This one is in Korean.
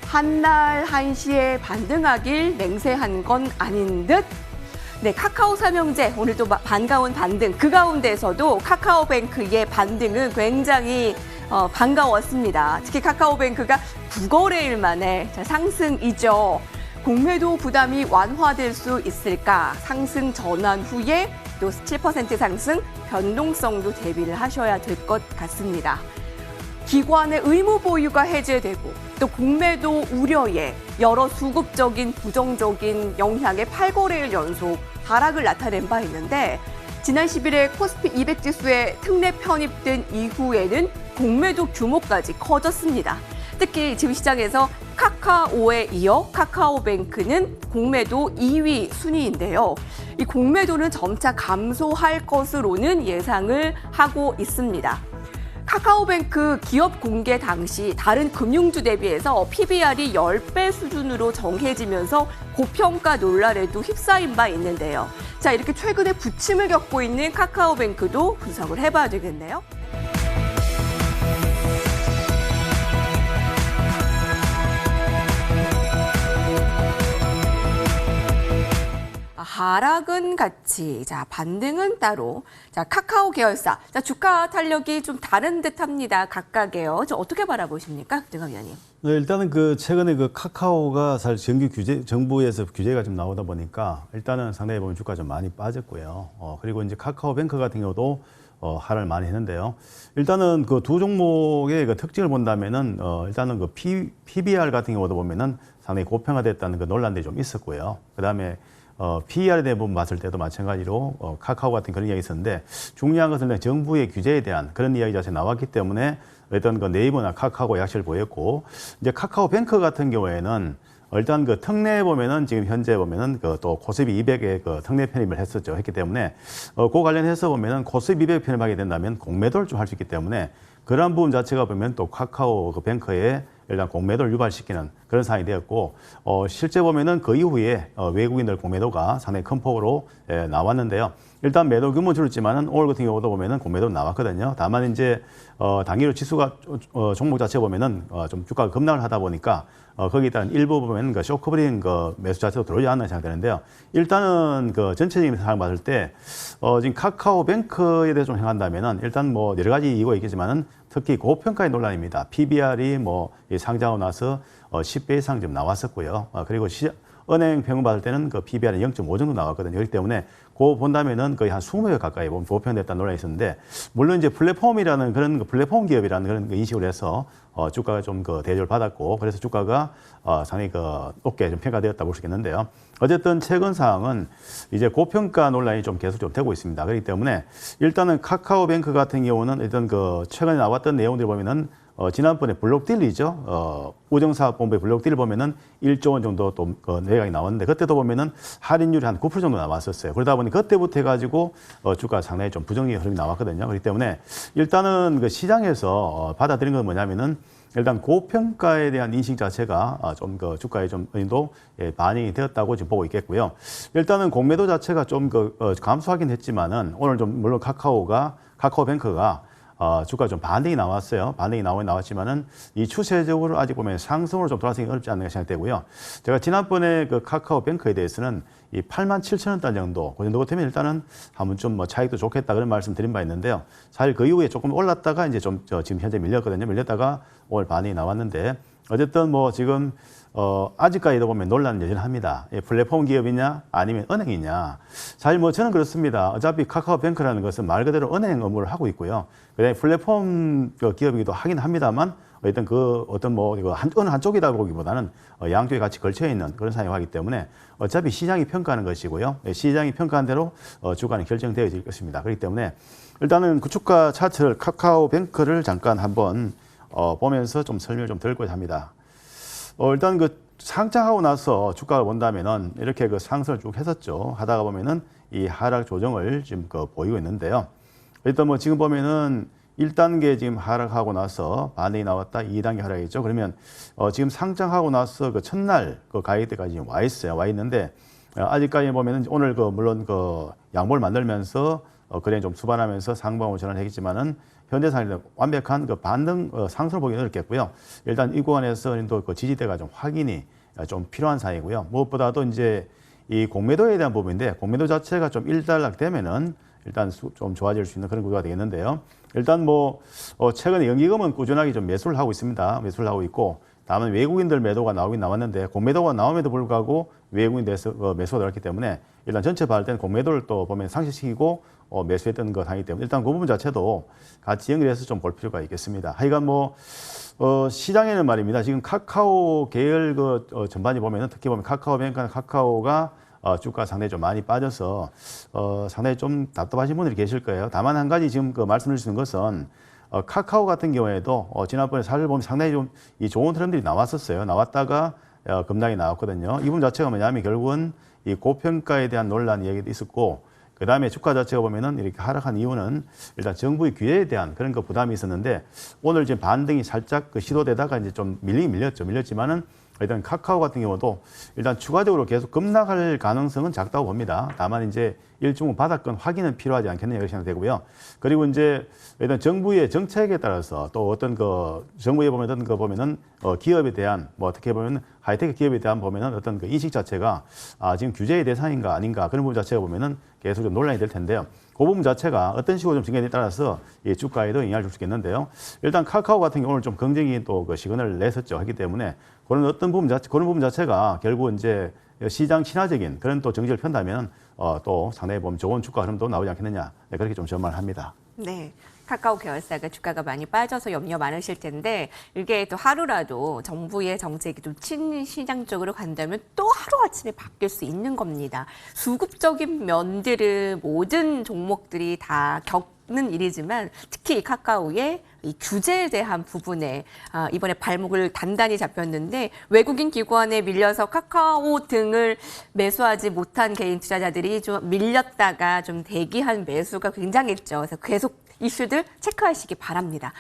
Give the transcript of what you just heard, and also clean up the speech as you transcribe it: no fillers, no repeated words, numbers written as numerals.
한날 한시에 반등하길 맹세한 건 아닌 듯. 네, 카카오 삼형제 오늘도 반가운 반등. 그 가운데서도 카카오뱅크의 반등은 굉장히 반가웠습니다. 특히 카카오뱅크가 9거래일 만에 상승이죠. 공매도 부담이 완화될 수 있을까? 상승 전환 후에 또 7% 상승, 변동성도 대비를 하셔야 될 것 같습니다. 기관의 의무 보유가 해제되고 또 공매도 우려에 여러 수급적인 부정적인 영향의 8거래일 연속 하락을 나타낸 바 있는데 지난 10일에 코스피 200 지수에 특례 편입된 이후에는 공매도 규모까지 커졌습니다. 특히 지금 시장에서 카카오에 이어 카카오뱅크는 공매도 2위 순위인데요. 이 공매도는 점차 감소할 것으로는 예상을 하고 있습니다. 카카오뱅크 기업 공개 당시 다른 금융주 대비해서 PBR이 10배 수준으로 정해지면서 고평가 논란에도 휩싸인 바 있는데요. 자, 이렇게 최근에 부침을 겪고 있는 카카오뱅크도 분석을 해봐야 되겠네요. 하락은 같이, 자, 반등은 따로. 자, 카카오 계열사. 자, 주가 탄력이 좀 다른 듯 합니다. 각각에요. 저 어떻게 바라보십니까? 김정남 위원님. 네, 일단은 최근에 카카오가 사실 정부에서 규제가 좀 나오다 보니까 일단은 상당히 보면 주가 좀 많이 빠졌고요. 그리고 이제 카카오뱅크 같은 경우도 하락을 많이 했는데요. 일단은 그 두 종목의 특징을 본다면은 일단은 PBR 같은 경우도 보면은 상당히 고평가됐다는 논란들이 좀 있었고요. 그다음에 PER에 대한 봤을 때도 마찬가지로 카카오 같은 그런 이야기 있었는데 중요한 것은 정부의 규제에 대한 그런 이야기 자체 나왔기 때문에 어떤 네이버나 카카오 약세를 보였고 이제 카카오뱅크 같은 경우에는 일단 특례에 보면은 지금 현재 보면은 또 코스피 200에 특례 편입을 했기 때문에 그 관련해서 보면은 코스피 200 편입하게 된다면 공매도를 좀 할 수 있기 때문에 그런 부분 자체가 보면 또 카카오 뱅크에 일단 공매도를 유발시키는 그런 상황이 되었고 실제 보면은 그 이후에 외국인들 공매도가 상당히 큰 폭으로 나왔는데요. 일단 매도 규모 줄었지만은 오늘 같은 경우도 보면은 공매도 나왔거든요. 다만 이제 단기로 지수가 종목 자체 보면은 좀 주가가 급락을 하다 보니까 거기에 따른 일부 보면 쇼커버링 매수 자체도 들어오지 않는 상황이 되는데요. 일단은 전체적인 상황을 봤을 때 지금 카카오뱅크에 대해서 좀 생각한다면은 일단 뭐 여러 가지 이유가 있겠지만은 특히 고평가의 논란입니다. PBR이 상장하고 나서 10배 이상 좀 나왔었고요. 그리고 은행 평균 봤을 때는 PBR이 0.5 정도 나왔거든요. 그렇기 때문에 그거 본다면은 거의 한 20배 가까이 보면 고평됐다는 논란이 있었는데 물론 이제 플랫폼이라는 그런 플랫폼 기업이라는 그런 인식으로 해서 주가가 좀 대접을 받았고 그래서 주가가 상당히 높게 좀 평가되었다고 볼 수 있겠는데요. 어쨌든 최근 상황은 이제 고평가 논란이 좀 계속 좀 되고 있습니다. 그렇기 때문에 일단은 카카오뱅크 같은 경우는 일단 최근에 나왔던 내용들 보면은 지난번에 블록딜이죠. 우정사업본부의 블록딜을 보면은 1조 원 정도 또 내각이 나왔는데 그때도 보면은 할인율이 한 9% 정도 나왔었어요. 그러다 보니 그때부터 해가지고 주가 상당히 좀 부정적인 흐름이 나왔거든요. 그렇기 때문에 일단은 시장에서 받아들인 건 뭐냐면은 일단 고평가에 대한 인식 자체가 좀 주가에 좀 어느 정도 반영이 되었다고 지금 보고 있겠고요. 일단은 공매도 자체가 좀 감소하긴 했지만은 오늘 좀 물론 카카오뱅크가 주가 좀 반등이 나왔어요. 반등이 나왔지만은 이 추세적으로 아직 보면 상승으로 좀 돌아서기 어렵지 않나 생각되고요. 제가 지난번에 카카오뱅크에 대해서는 이 87,000원대 정도, 그 정도 되면 일단은 한 번쯤 차익도 좋겠다 그런 말씀 드린 바 있는데요. 사실 그 이후에 조금 올랐다가 이제 좀 지금 현재 밀렸거든요. 밀렸다가 오늘 반등이 나왔는데 어쨌든 지금 아직까지도 보면 논란은 여전합니다. 플랫폼 기업이냐 아니면 은행이냐. 사실 저는 그렇습니다. 어차피 카카오뱅크라는 것은 말 그대로 은행 업무를 하고 있고요. 그다음에 플랫폼 기업이기도 하긴 합니다만 어떤 어느 한쪽이다 보기보다는 양쪽에 같이 걸쳐 있는 그런 상황이 하기 때문에 어차피 시장이 평가하는 것이고요. 시장이 평가한 대로 주가는 결정되어질 것입니다. 그렇기 때문에 일단은 주가 차트를 카카오뱅크를 잠깐 한번 보면서 좀 설명을 좀 드리고자 합니다. 일단 상장하고 나서 주가를 본다면은 이렇게 상승을 쭉 했었죠. 하다가 보면은 이 하락 조정을 지금 보이고 있는데요. 일단 지금 보면은 1단계 지금 하락하고 나서 반등이 나왔다. 2단계 하락이죠. 그러면 지금 상장하고 나서 첫날 가격대까지 와 있어요. 와 있는데 아직까지 보면은 오늘 물론 양보를 만들면서 그래 좀 수반하면서 상방으로 전환했지만은 현재 상황에서 완벽한 그 반등 상승을 보기 어렵겠고요. 일단 이 구간에서는 또 그 지지대가 좀 확인이 좀 필요한 사이고요. 무엇보다도 이제 이 공매도에 대한 부분인데 공매도 자체가 좀 일단락되면은 일단 좀 좋아질 수 있는 그런 구조가 되겠는데요. 일단 뭐 최근에 연기금은 꾸준하게 좀 매수를 하고 있습니다. 매수를 하고 있고 다만 외국인들 매도가 나오긴 나왔는데 공매도가 나옴에도 불구하고 외국인들에서 매수가 나왔기 때문에 일단 전체 봤을 때는 공매도를 또 보면 상실시키고 매수했던 것이기 때문에 일단 그 부분 자체도 같이 연결해서 좀 볼 필요가 있겠습니다. 하여간 뭐 시장에는 말입니다. 지금 카카오 계열 전반이 보면은 특히 보면 카카오뱅크나 카카오가 주가 상당히 좀 많이 빠져서 상당히 좀 답답하신 분들이 계실 거예요. 다만 한 가지 지금 말씀드릴 수 있는 것은 카카오 같은 경우에도 지난번에 사실 보면 상당히 좀 이 좋은 트렌드들이 나왔었어요. 나왔다가 급락이 나왔거든요. 이 부분 자체가 뭐냐면 결국은 이 고평가에 대한 논란 이야기도 있었고 그 다음에 주가 자체가 보면은 이렇게 하락한 이유는 일단 정부의 규제에 대한 그런 거 부담이 있었는데 오늘 지금 반등이 살짝 시도되다가 이제 좀 밀렸지만은 일단 카카오 같은 경우도 일단 추가적으로 계속 급락할 가능성은 작다고 봅니다. 다만 이제 일종 바닥권 확인은 필요하지 않겠느냐 이렇게 생각되고요. 그리고 이제 일단 정부의 정책에 따라서 또 어떤 정부에 보면은 기업에 대한 뭐 어떻게 보면 하이테크 기업에 대한 보면은 어떤 인식 자체가 지금 규제의 대상인가 아닌가 그런 부분 자체가 보면은 계속 좀 논란이 될 텐데요. 그 부분 자체가 어떤 식으로 좀 진행에 따라서 이 주가에도 영향을 줄 수 있겠는데요. 일단 카카오 같은 경우는 좀 긍정적인 또 시그널을 냈었죠. 하기 때문에 그런 어떤 그런 부분 자체가 결국 이제 시장 친화적인 그런 또 정책을 편다면 또 상당히 보면 좋은 주가 흐름도 나오지 않겠느냐. 네, 그렇게 좀 전망을 합니다. 네. 카카오 계열사가 주가가 많이 빠져서 염려 많으실 텐데 이게 또 하루라도 정부의 정책이 좀 친시장 쪽으로 간다면 또 하루아침에 바뀔 수 있는 겁니다. 수급적인 면들은 모든 종목들이 다 겪는 일이지만 특히 카카오의 이 규제에 대한 부분에 이번에 발목을 단단히 잡혔는데 외국인 기관에 밀려서 카카오 등을 매수하지 못한 개인 투자자들이 좀 밀렸다가 좀 대기한 매수가 굉장했죠. 그래서 계속 이슈들 체크하시기 바랍니다.